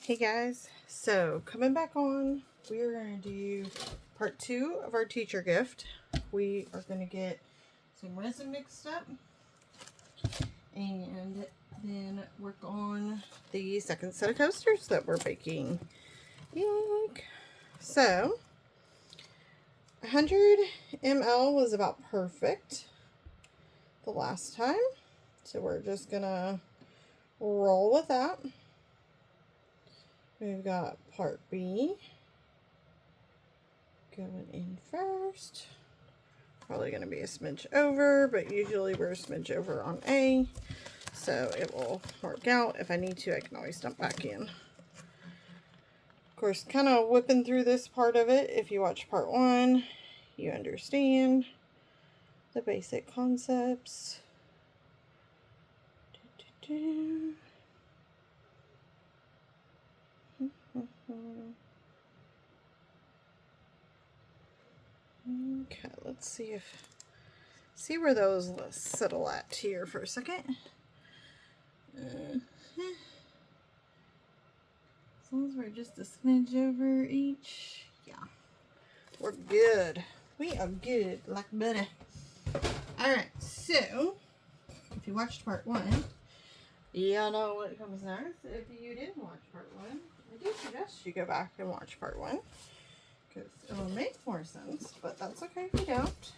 Hey guys, so coming back on, we're going to do part 2 of our teacher gift. We are going to get some resin mixed up and then work on the second set of coasters that we're baking. Yuck. So 100 ml was about perfect the last time, so we're just going to roll with that. We've got part B going in first. Probably going to be a smidge over, but usually we're a smidge over on A, so it will work out. If I need to, I can always dump back in. Of course, kind of whipping through this part of it. If you watch part 1, you understand the basic concepts. Okay, let's see where those settle at here for a second. As long as we're just a smidge over each, yeah, we're good. We are good, like butter. Alright, so if you watched part 1, y'all know what comes next. If you didn't watch part 1, I do suggest you go back and watch part 1. Because it will make more sense, but that's okay if you don't.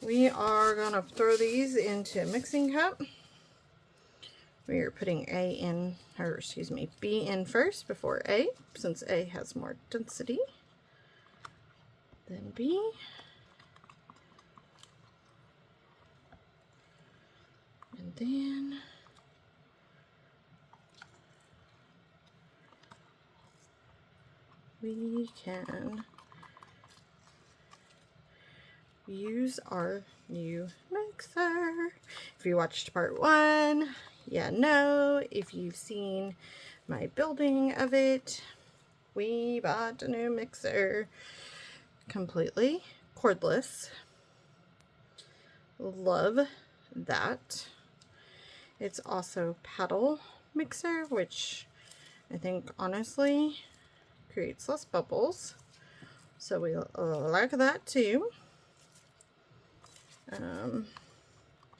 We are going to throw these into a mixing cup. We are putting B in first before A, since A has more density than B. And then we can use our new mixer. If you watched part 1, yeah, no. If you've seen my building of it, we bought a new mixer, completely cordless. Love that. It's also paddle mixer, which I think honestly creates less bubbles, so we like that too.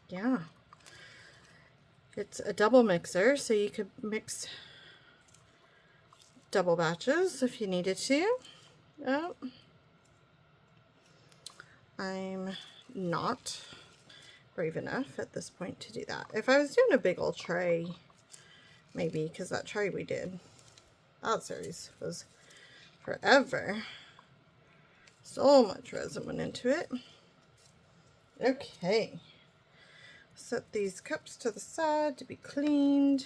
Yeah, it's a double mixer, so you could mix double batches if you needed to. I'm not brave enough at this point to do that. If I was doing a big old tray, maybe, because that tray we did, that series was forever. So much resin went into it. Okay, set these cups to the side to be cleaned.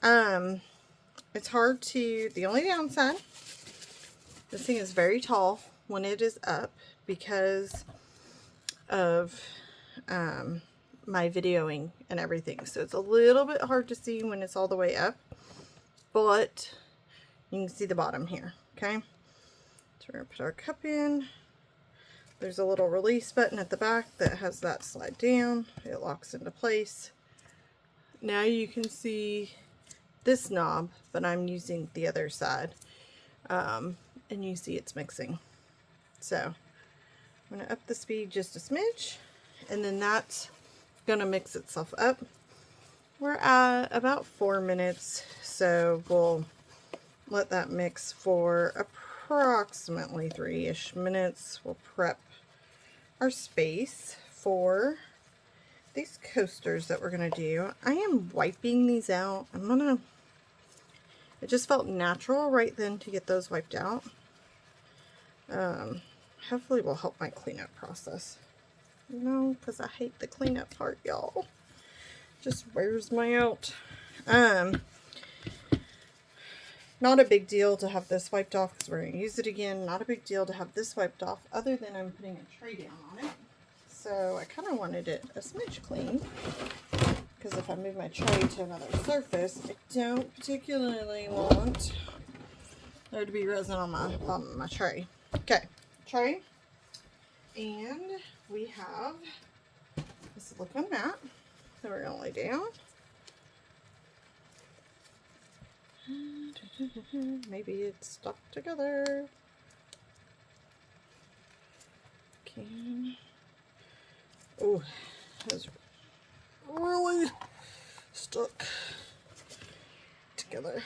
It's hard to, the only downside, this thing is very tall when it is up because of my videoing and everything, so it's a little bit hard to see when it's all the way up, but you can see the bottom here. Okay, so we're gonna put our cup in. There's a little release button at the back that has that slide down. It locks into place. Now you can see this knob, but I'm using the other side. And you see it's mixing. So I'm going to up the speed just a smidge, and then that's going to mix itself up. We're at about 4 minutes, so we'll let that mix for approximately 3-ish minutes. We'll prep our space for these coasters that we're going to do. I am wiping these out. It just felt natural right then to get those wiped out. Hopefully will help my cleanup process. No, because I hate the cleanup part, y'all. Just wears me out. Not a big deal to have this wiped off because we're going to use it again. Not a big deal to have this wiped off, other than I'm putting a tray down on it. So I kind of wanted it a smidge clean, because if I move my tray to another surface, I don't particularly want there to be resin on my bottom of my tray. Okay, tray, and we have a silicone mat that we're going to lay down. Maybe it's stuck together. Can. Oh, that's really stuck together.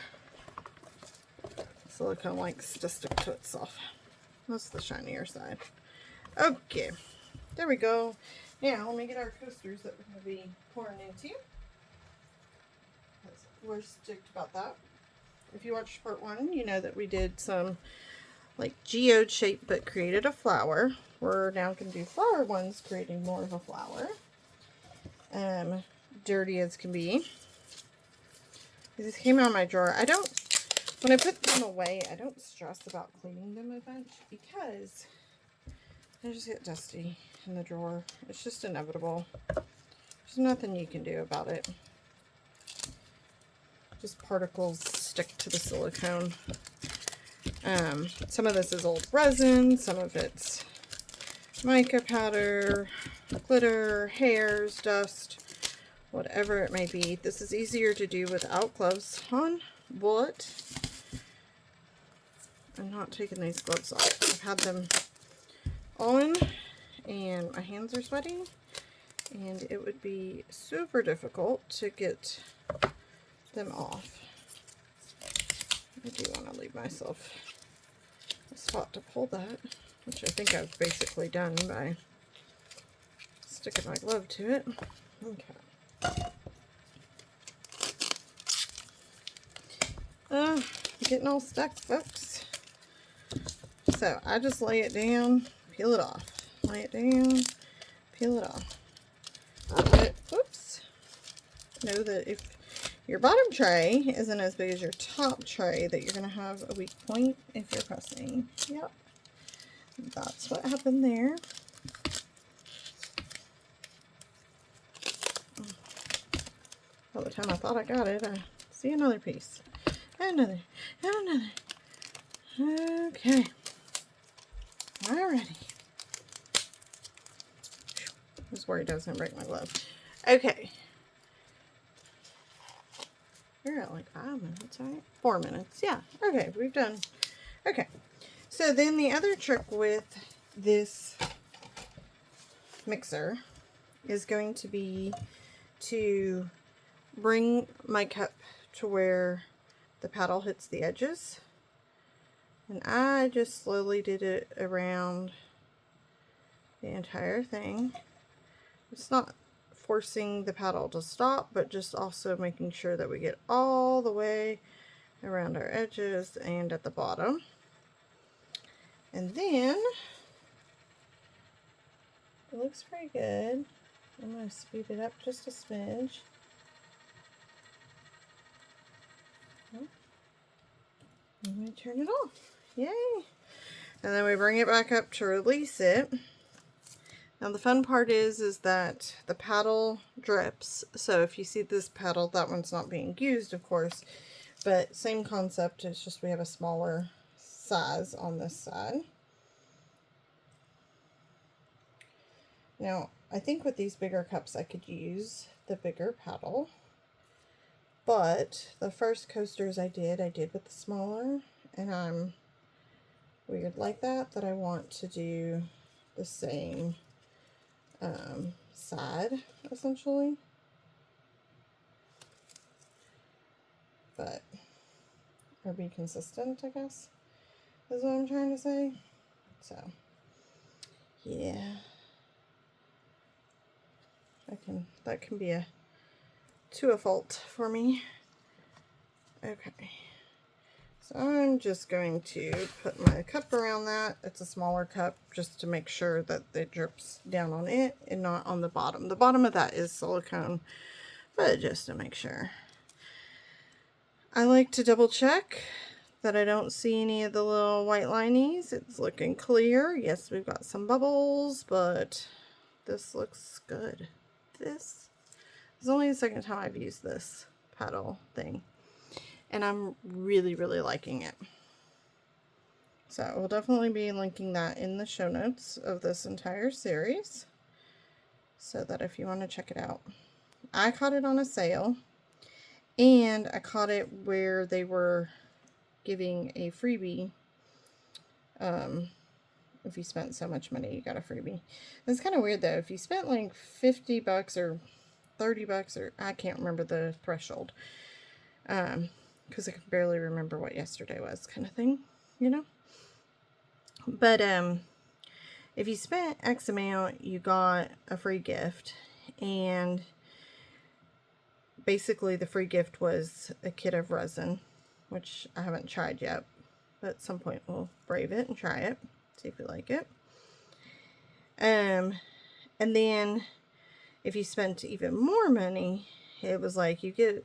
Silicone likes to stick to itself. That's the shinier side. Okay, there we go. Now let me get our coasters that we're going to be pouring into. We're stoked about that. If you watched part 1, you know that we did some like geode shape but created a flower. We're now going to do flower ones, creating more of a flower. Dirty as can be. These came out of my drawer. When I put them away, I don't stress about cleaning them a bunch because they just get dusty in the drawer. It's just inevitable. There's nothing you can do about it. Just particles stick to the silicone. Some of this is old resin, some of it's mica powder, glitter, hairs, dust, whatever it may be. This is easier to do without gloves on, but I'm not taking these gloves off. I've had them on and my hands are sweaty, and it would be super difficult to get them off. I do want to leave myself a spot to pull that, which I think I've basically done by sticking my glove to it. Okay. Getting all stuck, folks. So I just lay it down, peel it off. Lay it down, peel it off. But, oops. Know that if your bottom tray isn't as big as your top tray, that you're going to have a weak point if you're pressing. Yep. That's what happened there. By the time I thought I got it, I see another piece. And another. And another. Okay. Alrighty. Just worry it doesn't break my glove. Okay. You're at like 5 minutes, right? 4 minutes. Yeah. Okay, we've done. Okay. So then the other trick with this mixer is going to be to bring my cup to where the paddle hits the edges. And I just slowly did it around the entire thing. It's not forcing the paddle to stop, but just also making sure that we get all the way around our edges and at the bottom. And then it looks pretty good. I'm going to speed it up just a smidge. I'm going to turn it off. Yay! And then we bring it back up to release it. Now the fun part is that the paddle drips. So if you see this paddle, that one's not being used, of course. But same concept, it's just we have a smaller size on this side. Now, I think with these bigger cups I could use the bigger paddle. But the first coasters I did with the smaller. And I'm weird like that I want to do the same side, essentially. But, or be consistent, I guess, is what I'm trying to say. So, yeah. That can be a fault for me. Okay. So I'm just going to put my cup around that. It's a smaller cup just to make sure that it drips down on it and not on the bottom. The bottom of that is silicone, but just to make sure. I like to double check that I don't see any of the little white linies. It's looking clear. Yes, we've got some bubbles, but this looks good. This is only the second time I've used this paddle thing. And I'm really, really liking it. So we'll definitely be linking that in the show notes of this entire series, so that if you want to check it out. I caught it on a sale, and I caught it where they were giving a freebie. If you spent so much money, you got a freebie. It's kind of weird though. If you spent like $50 or $30, or I can't remember the threshold, because I can barely remember what yesterday was, kind of thing, you know. But if you spent X amount, you got a free gift, and basically the free gift was a kit of resin, which I haven't tried yet, but at some point we'll brave it and try it, see if we like it. And then if you spent even more money, it was like you get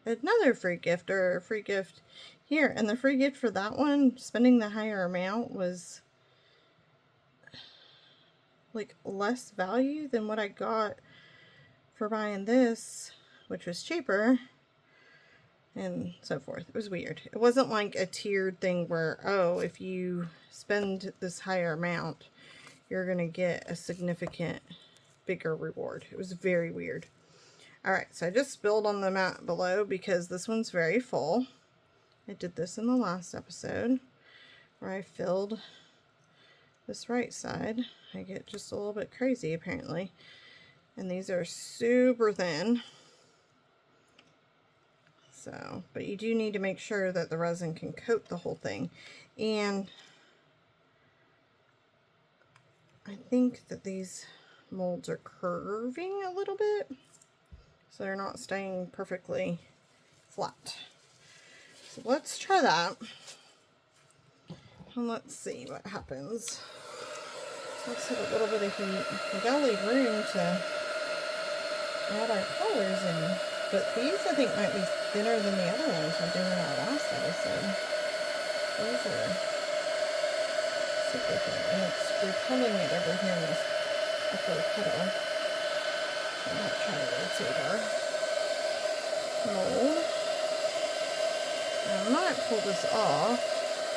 another free gift or a free gift here. And the free gift for that one, spending the higher amount, was like less value than what I got for buying this, which was cheaper, and so forth. It was weird. It wasn't like a tiered thing where, oh, if you spend this higher amount, you're gonna get a significant bigger reward. It was very weird. Alright, so I just spilled on the mat below because this one's very full. I did this in the last episode where I filled this right side. I get just a little bit crazy apparently. And these are super thin. So, but you do need to make sure that the resin can coat the whole thing. And I think that these molds are curving a little bit, so they're not staying perfectly flat. So let's try that. And let's see what happens. Let's hit a little bit of heat. We gotta leave room to add our colors in. But these I think might be thinner than the other ones we did in our last episode. These are super thin. And it's repelling it over here in this upper petal. I might try to rotate our mold. Now I might pull this off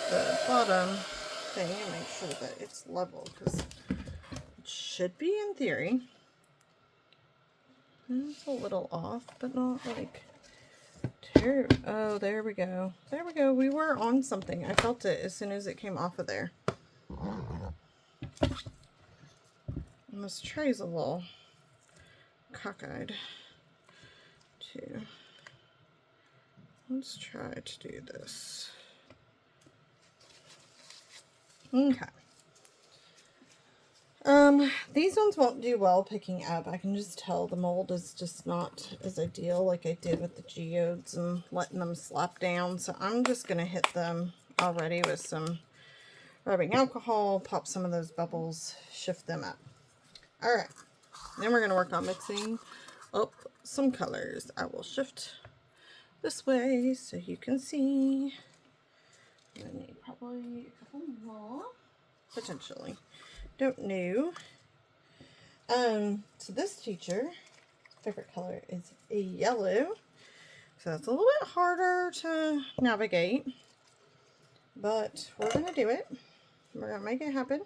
the bottom thing and make sure that it's level, because it should be in theory. It's a little off, but not like terrible. Oh, there we go. There we go. We were on something. I felt it as soon as it came off of there. And this tray's a little cockeyed too. Let's try to do this. Okay. These ones won't do well picking up. I can just tell the mold is just not as ideal like I did with the geodes and letting them slap down. So I'm just going to hit them already with some rubbing alcohol, pop some of those bubbles, shift them up. Alright, then we're going to work on mixing up some colors. I will shift this way so you can see. I'm going to need probably a couple more, potentially. Don't know. So this teacher's favorite color is a yellow. So that's a little bit harder to navigate. But we're going to do it. We're going to make it happen.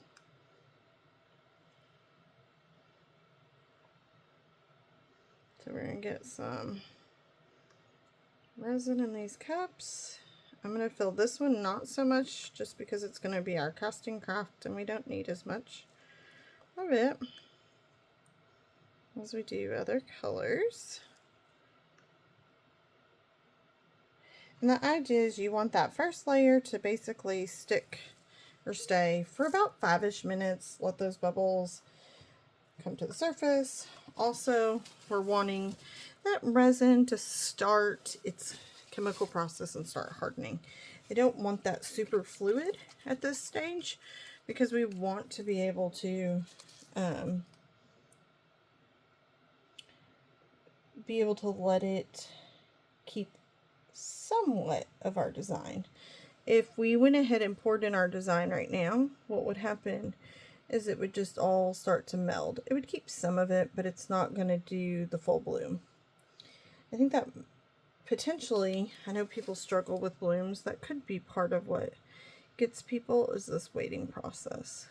So we're going to get some resin in these cups. I'm going to fill this one not so much just because it's going to be our casting craft and we don't need as much of it as we do other colors. And the idea is you want that first layer to basically stick or stay for about 5-ish minutes. Let those bubbles come to the surface. Also, we're wanting that resin to start its chemical process and start hardening. I don't want that super fluid at this stage because we want to be able to let it keep somewhat of our design. If we went ahead and poured in our design right now, what would happen is it would just all start to meld. It would keep some of it, but it's not going to do the full bloom. I think that potentially, I know people struggle with blooms, that could be part of what gets people is this waiting process.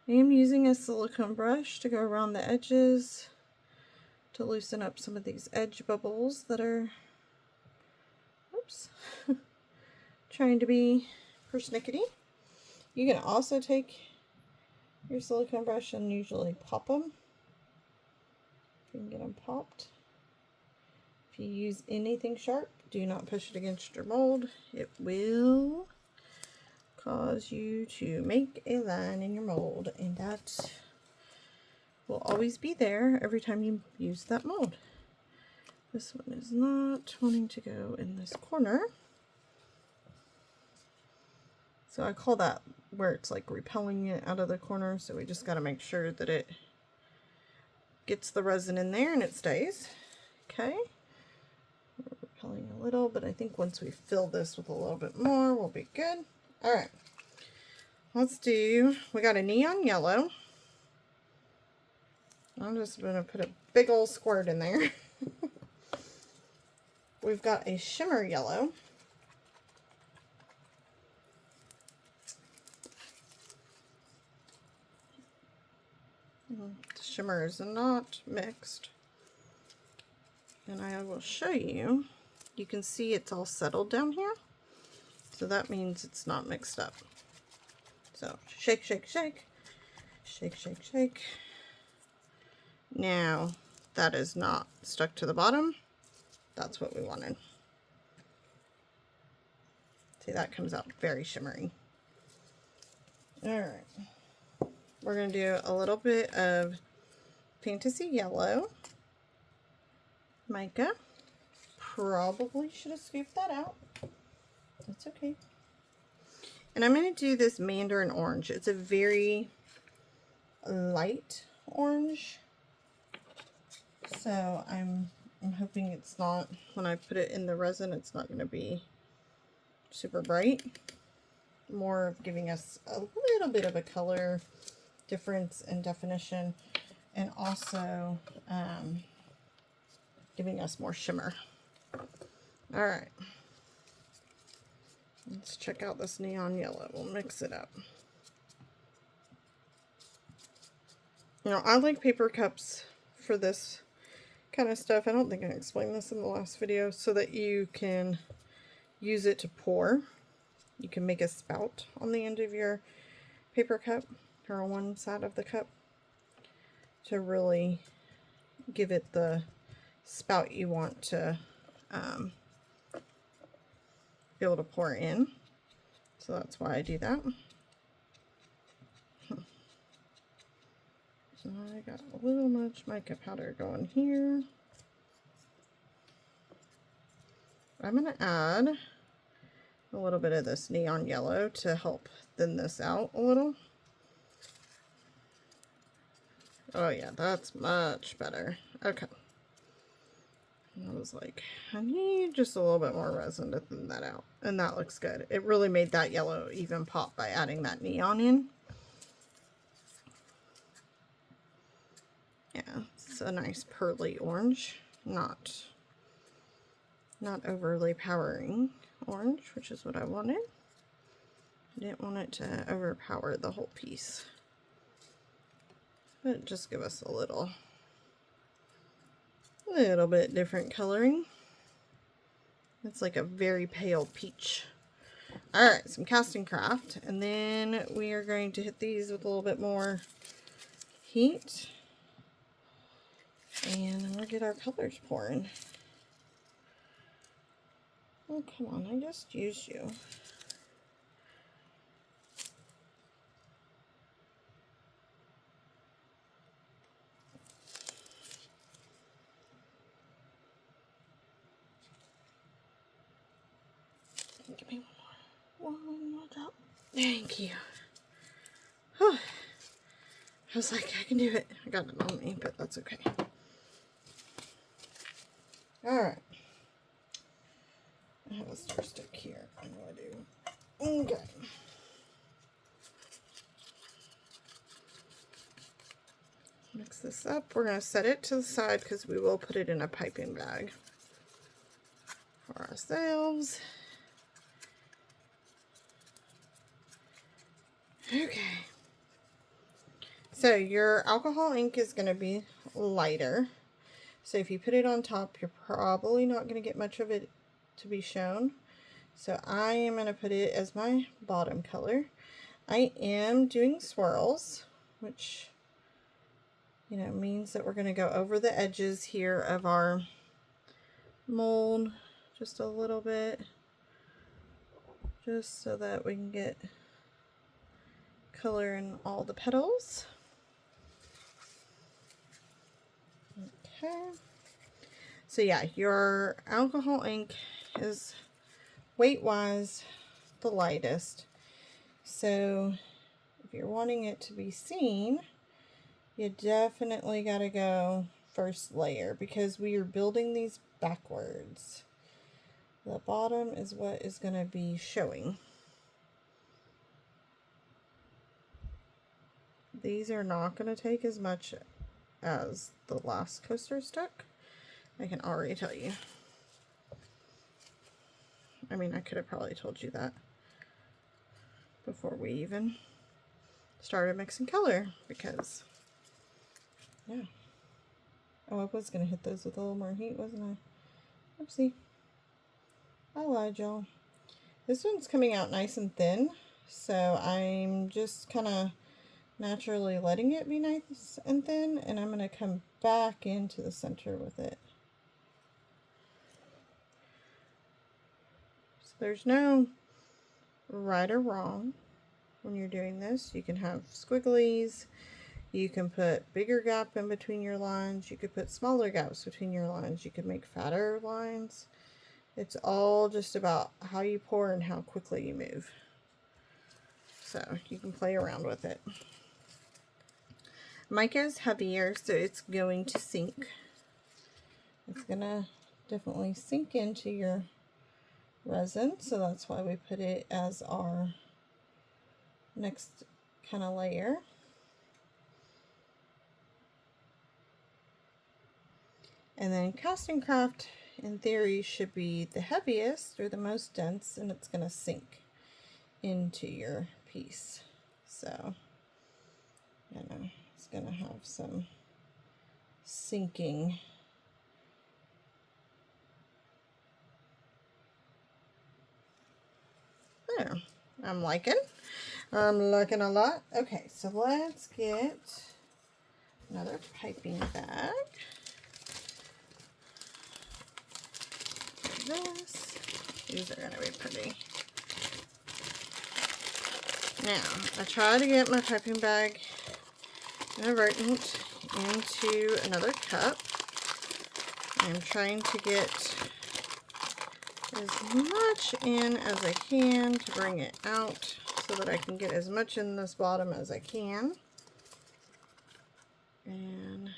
I am using a silicone brush to go around the edges to loosen up some of these edge bubbles that are, oops, trying to be persnickety. You can also take your silicone brush and usually pop them. If you can get them popped. If you use anything sharp, do not push it against your mold. It will cause you to make a line in your mold, and that will always be there every time you use that mold. This one is not wanting to go in this corner. So I call that where it's like repelling it out of the corner, so we just got to make sure that it gets the resin in there and it stays. Okay. We're repelling a little, but I think once we fill this with a little bit more, we'll be good. All right. Let's do, we got a neon yellow. I'm just going to put a big old squirt in there. We've got a shimmer yellow. The shimmer is not mixed. And I will show you. You can see it's all settled down here. So that means it's not mixed up. So shake, shake, shake. Shake, shake, shake. Now that is not stuck to the bottom. That's what we wanted. See, that comes out very shimmery. Alright. We're going to do a little bit of Fantasy Yellow. Mica. Probably should have scooped that out. That's okay. And I'm going to do this Mandarin Orange. It's a very light orange. So I'm hoping it's not, when I put it in the resin, it's not going to be super bright. More of giving us a little bit of a color difference and definition, and also giving us more shimmer. All right. Let's check out this neon yellow. We'll mix it up. You know, I like paper cups for this kind of stuff. I don't think I explained this in the last video, so that you can use it to pour. You can make a spout on the end of your paper cup, or on one side of the cup, to really give it the spout you want to be able to pour in. So that's why I do that. I got a little much mica powder going here. I'm going to add a little bit of this neon yellow to help thin this out a little. Oh yeah, that's much better. Okay. I was like, I need just a little bit more resin to thin that out. And that looks good. It really made that yellow even pop by adding that neon in. Yeah, it's a nice pearly orange. Not overly powering orange, which is what I wanted. I didn't want it to overpower the whole piece. But just give us a little bit different coloring. It's like a very pale peach. Alright, some casting craft, and then we are going to hit these with a little bit more heat, and we'll get our colors pouring. Oh, come on, I just used you. Give me one more drop. Thank you. Whew. I was like, I can do it. I got it on me, but that's okay. Alright. I have a stir stick here. I know I do. Okay. Mix this up. We're going to set it to the side because we will put it in a piping bag for ourselves. Okay. So your alcohol ink is going to be lighter. So if you put it on top, you're probably not going to get much of it to be shown. So I am going to put it as my bottom color. I am doing swirls, which, you know, means that we're going to go over the edges here of our mold just a little bit, just so that we can get color in all the petals. Okay. So yeah, your alcohol ink is weight-wise the lightest. So if you're wanting it to be seen, you definitely got to go first layer, because we are building these backwards. The bottom is what is going to be showing. These are not going to take as much as the last coaster took. I can already tell you. I mean, I could have probably told you that before we even started mixing color, because, yeah. Oh, I was going to hit those with a little more heat, wasn't I? Oopsie. I lied, y'all. This one's coming out nice and thin, so I'm just kind of naturally letting it be nice and thin, and I'm going to come back into the center with it. So there's no right or wrong when you're doing this. You can have squigglies, you can put bigger gap in between your lines, you could put smaller gaps between your lines, you could make fatter lines. It's all just about how you pour and how quickly you move. So you can play around with it. Mica is heavier, so it's going to sink. It's gonna definitely sink into your resin, so that's why we put it as our next kind of layer. And then Cast and Craft, in theory, should be the heaviest or the most dense, and it's gonna sink into your piece. So, you know, it's gonna have some sinking. There, I'm liking a lot. Okay, so let's get another piping bag. This. These are gonna be pretty. Now, I try to get my piping bag inadvertent into another cup. I'm trying to get as much in as I can to bring it out so that I can get as much in this bottom as I can. And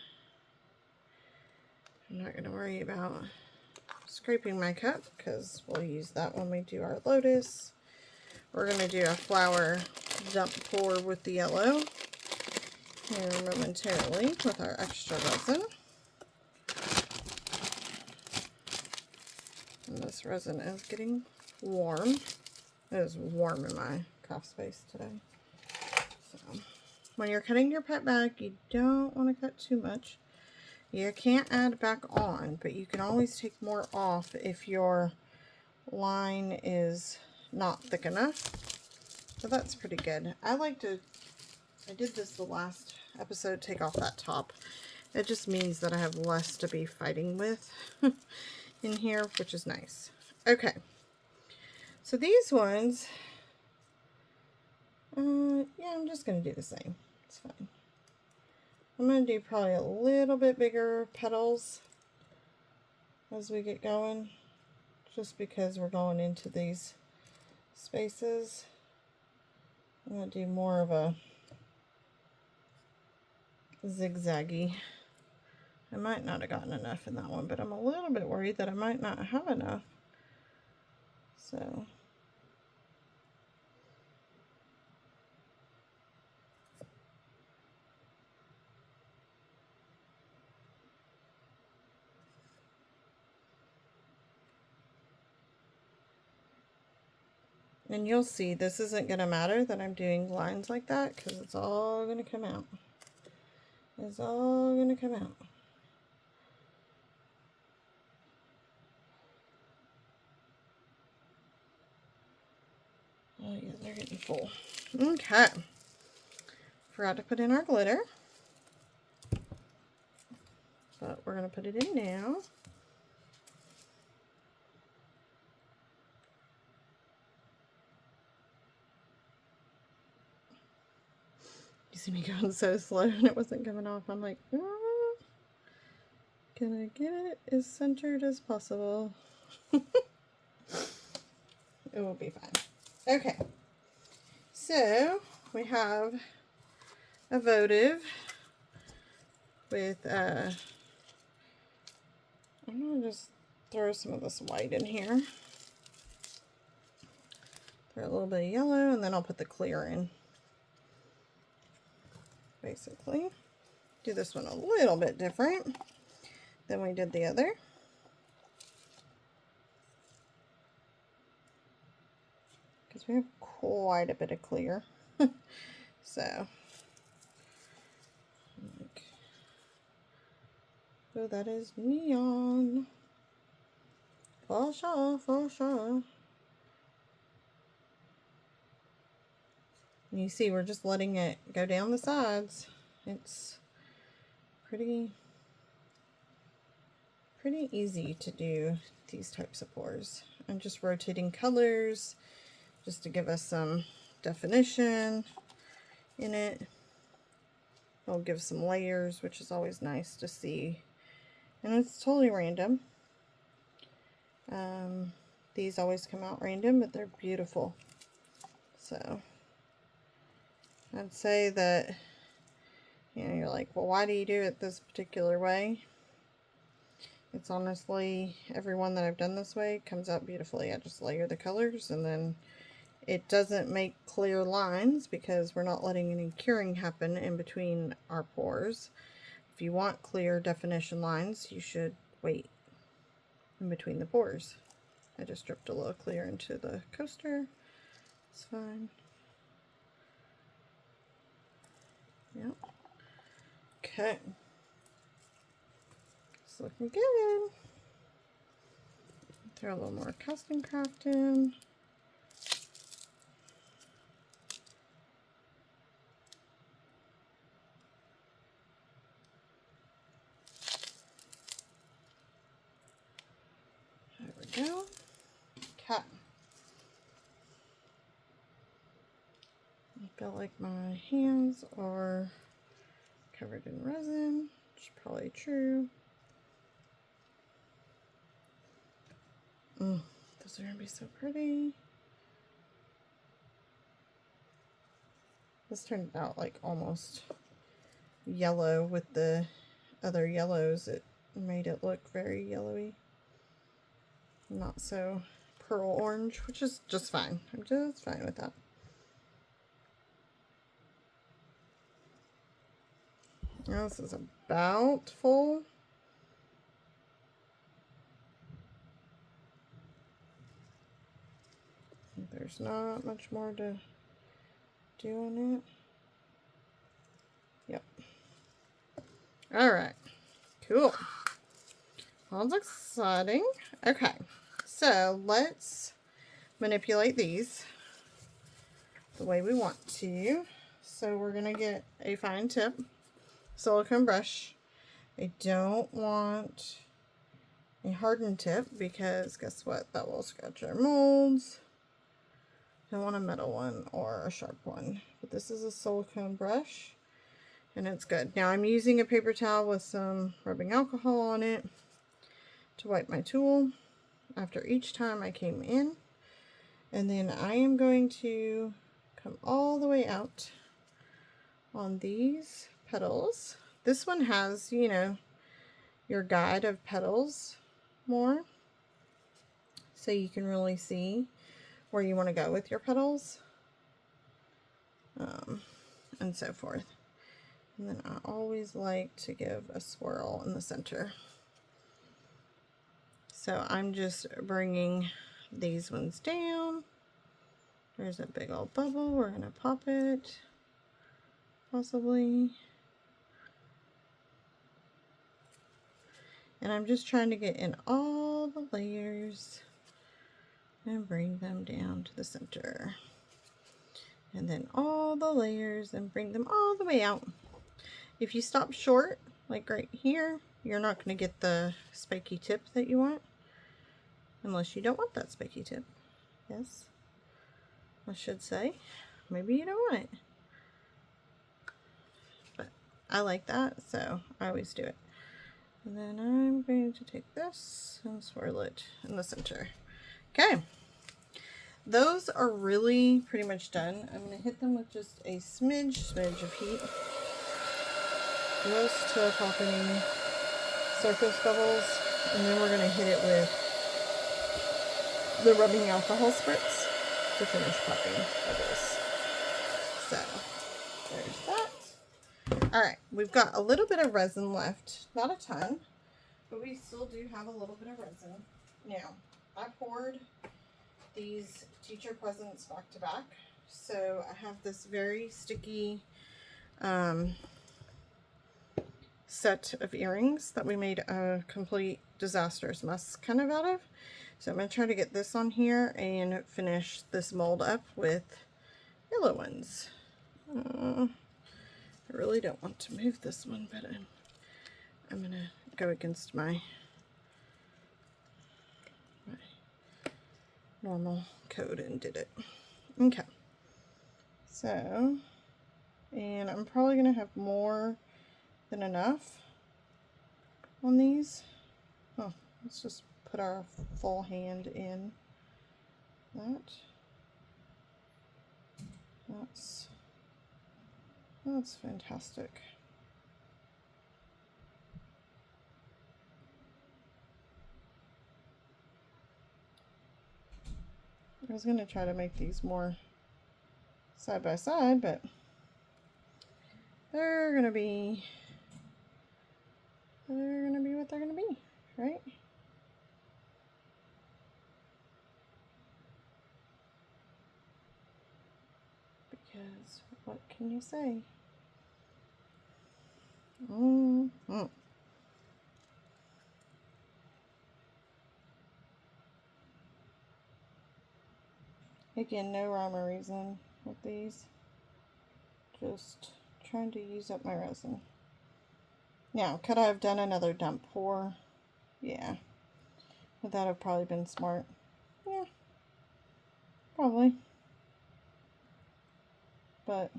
I'm not going to worry about scraping my cup, because we'll use that when we do our lotus. We're going to do a flower dump pour with the yellow here momentarily with our extra resin. And this resin is getting warm. It is warm in my craft space today. So, when you're cutting your pet bag, you don't want to cut too much. You can't add back on, but you can always take more off if your line is not thick enough. So that's pretty good. I did this the last episode, take off that top. It just means that I have less to be fighting with in here, which is nice. Okay, so these ones, yeah, I'm just going to do the same. It's fine. I'm going to do probably a little bit bigger petals as we get going, just because we're going into these spaces. I'm going to do more of a zigzaggy. I might not have gotten enough in that one, but I'm a little bit worried that I might not have enough. So, and you'll see this isn't going to matter that I'm doing lines like that, because it's all going to come out. It's all going to come out. Oh yeah, they're getting full. Okay. Forgot to put in our glitter. But we're going to put it in now. You see me going so slow and it wasn't coming off. I'm like, gonna get it as centered as possible. It will be fine. Okay. So we have a votive with, I'm going to just throw some of this white in here. Throw a little bit of yellow, and then I'll put the clear in. Basically. Do this one a little bit different than we did the other. Because we have quite a bit of clear. So. Oh, that is neon. For sure, for sure. And you see, we're just letting it go down the sides. It's pretty easy to do these types of pours. I'm just rotating colors just to give us some definition in it. It'll give some layers, which is always nice to see. And it's totally random. These always come out random, but they're beautiful. So I'd say that, you know, you're like, well, why do you do it this particular way? It's honestly, every one that I've done this way comes out beautifully. I just layer the colors, and then it doesn't make clear lines because we're not letting any curing happen in between our pours. If you want clear definition lines, you should wait in between the pours. I just dripped a little clear into the coaster. It's fine. Yep. Okay. It's looking good. Throw a little more custom craft in. There we go. Okay. I feel like my hands are covered in resin, which is probably true. Those are going to be so pretty. This turned out like almost yellow with the other yellows. It made it look very yellowy. Not so pearl orange, which is just fine. I'm just fine with that. Now this is about full. There's not much more to do on it. Yep. Alright. Cool. Sounds exciting. Okay. So let's manipulate these the way we want to. So we're going to get a fine tip silicone brush. I don't want a hardened tip because guess what? That will scratch our molds. I want a metal one or a sharp one. But this is a silicone brush and it's good. Now I'm using a paper towel with some rubbing alcohol on it to wipe my tool after each time I came in. And then I am going to come all the way out on these petals. This one has, you know, your guide of petals more, so you can really see where you want to go with your petals, and so forth. And then I always like to give a swirl in the center. So I'm just bringing these ones down. There's a big old bubble. We're going to pop it, possibly. And I'm just trying to get in all the layers and bring them down to the center. and then all the layers and bring them all the way out. If you stop short, like right here, you're not going to get the spiky tip that you want, unless you don't want that spiky tip. Yes, I should say. Maybe you don't want it. But I like that, so I always do it. And then I'm going to take this and swirl it in the center. Okay. Those are really pretty much done. I'm going to hit them with just a smidge of heat. Just to pop any surface bubbles. And then we're going to hit it with the rubbing alcohol spritz to finish popping bubbles. So, there's that. Alright, we've got a little bit of resin left. Not a ton, but we still do have a little bit of resin. Now, I poured these teacher presents back to back, so I have this very sticky set of earrings that we made a complete disastrous mess kind of out of. So I'm going to try to get this on here and finish this mold up with yellow ones. I really don't want to move this one, but I'm going to go against my normal code and did it. Okay. So, and I'm probably going to have more than enough on these. Oh, let's just put our full hand in that. That's fantastic. I was going to try to make these more side by side, but they're going to be what they're going to be, right? Because what can you say? Again, no rhyme or reason with these. Just trying to use up my resin. Now, could I have done another dump pour? Yeah. Would that have probably been smart? Yeah. Probably. But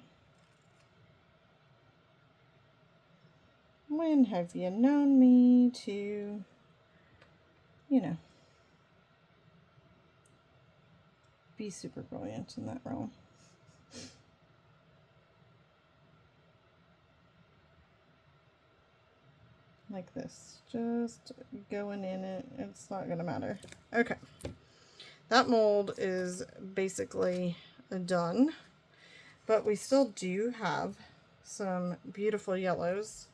when have you known me to, you know, be super brilliant in that realm? Like this, just going in it, it's not gonna matter. Okay, that mold is basically done, but we still do have some beautiful yellows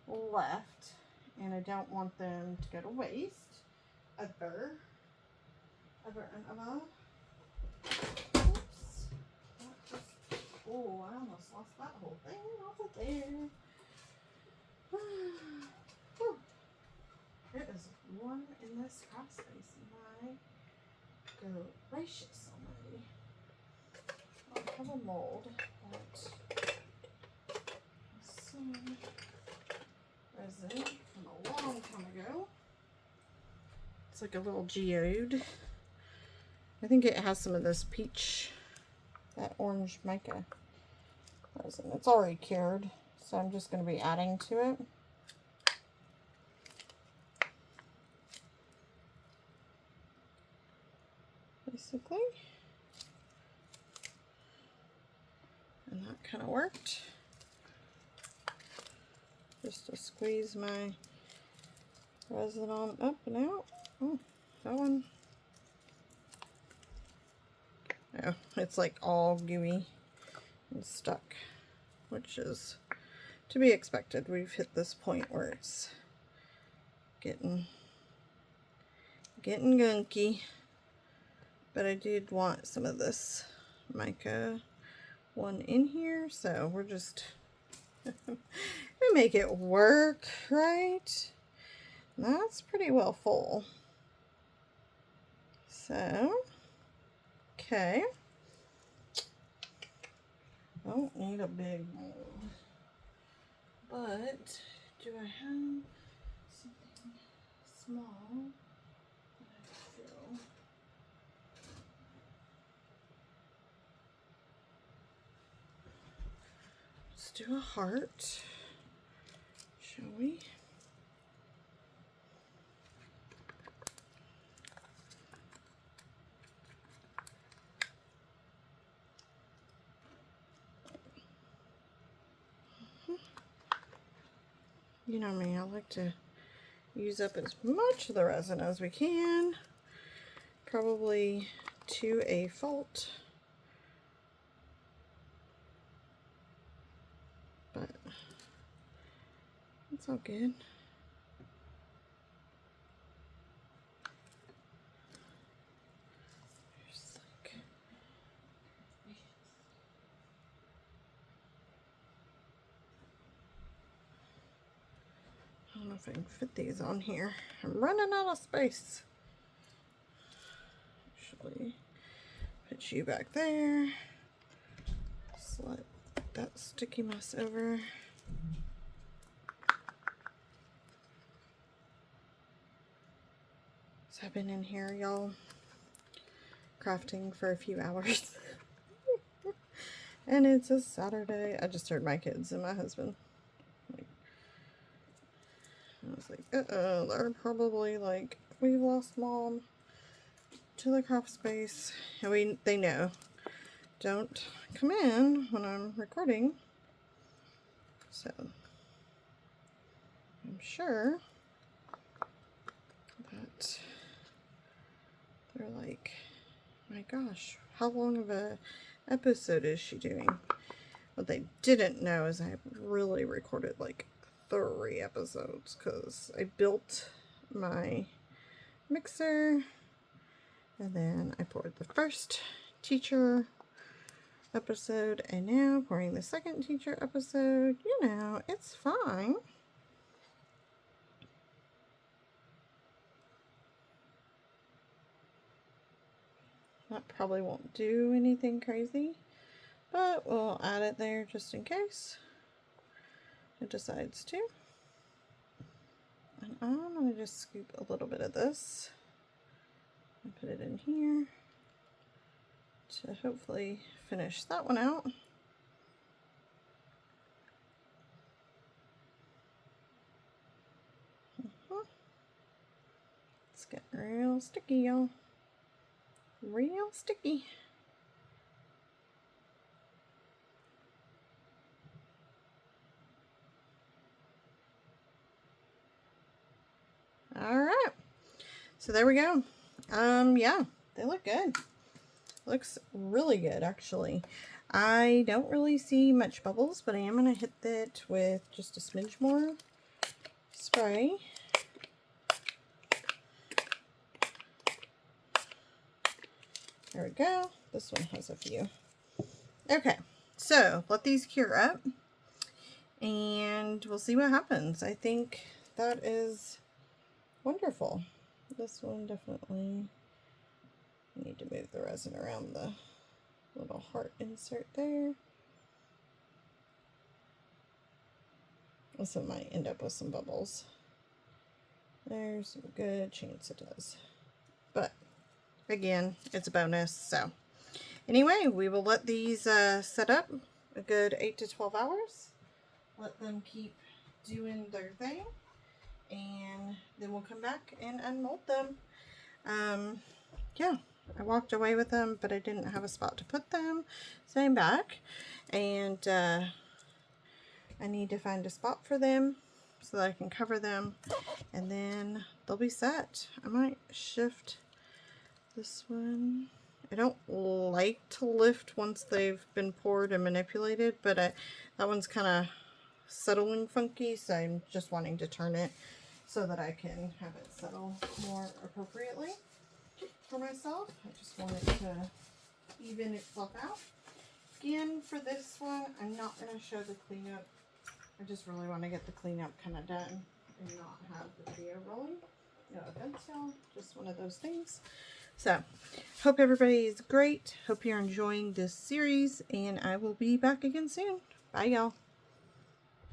left, and I don't want them to go to waste. Oops. Oh, I almost lost that whole thing off of there. It is warm in this craft space. My gracious almighty. I have a mold that some resin from a long time ago. It's like a little geode. I think it has some of this peach, that orange mica resin. It's already cured, so I'm just going to be adding to it. Basically. And that kind of worked. Just to squeeze my resin on up and out. Oh, that one. Oh, it's like all gooey and stuck, which is to be expected. We've hit this point where it's getting gunky. But I did want some of this mica one in here, so we're just gonna make it work, right? That's pretty well full. So, okay. Don't need a big mold. But do I have something small that I feel? Let's do a heart, shall we? You know me, I like to use up as much of the resin as we can, probably to a fault, but it's all good. Just like, I don't know if I can fit these on here. I'm running out of space. Actually, put you back there. Slide that sticky mess over. So I've been in here, y'all, crafting for a few hours. And it's a Saturday. I just heard my kids and my husband. I was like, they're probably like, we've lost mom to the craft space. And they know, don't come in when I'm recording. So I'm sure that they're like, my gosh, how long of a episode is she doing? What they didn't know is I really recorded like 3 episodes, because I built my mixer and then I poured the first teacher episode and now pouring the second teacher episode. You know, it's fine. That probably won't do anything crazy, but we'll add it there just in case it decides to. And I'm going to just scoop a little bit of this and put it in here to hopefully finish that one out. It's getting real sticky, y'all. Real sticky. All right, so there we go. Yeah, they look good. Looks really good, actually. I don't really see much bubbles, but I am going to hit that with just a smidge more spray. There we go. This one has a few. Okay, so let these cure up and we'll see what happens. I think that is wonderful. This one definitely need to move the resin around the little heart insert there. This one might end up with some bubbles. There's a good chance it does. But again, it's a bonus. So anyway, we will let these set up a good 8 to 12 hours. Let them keep doing their thing. And then we'll come back and unmold them. Yeah, I walked away with them, but I didn't have a spot to put them. So I'm back. And I need to find a spot for them so that I can cover them. And then they'll be set. I might shift this one. I don't like to lift once they've been poured and manipulated, but that one's kind of settling funky, so I'm just wanting to turn it so that I can have it settle more appropriately for myself. I just want it to even itself out. Again, for this one, I'm not going to show the cleanup. I just really want to get the cleanup kind of done and not have the video rolling. No offense, y'all, just one of those things. So, hope everybody is great. Hope you're enjoying this series, and I will be back again soon. Bye, y'all.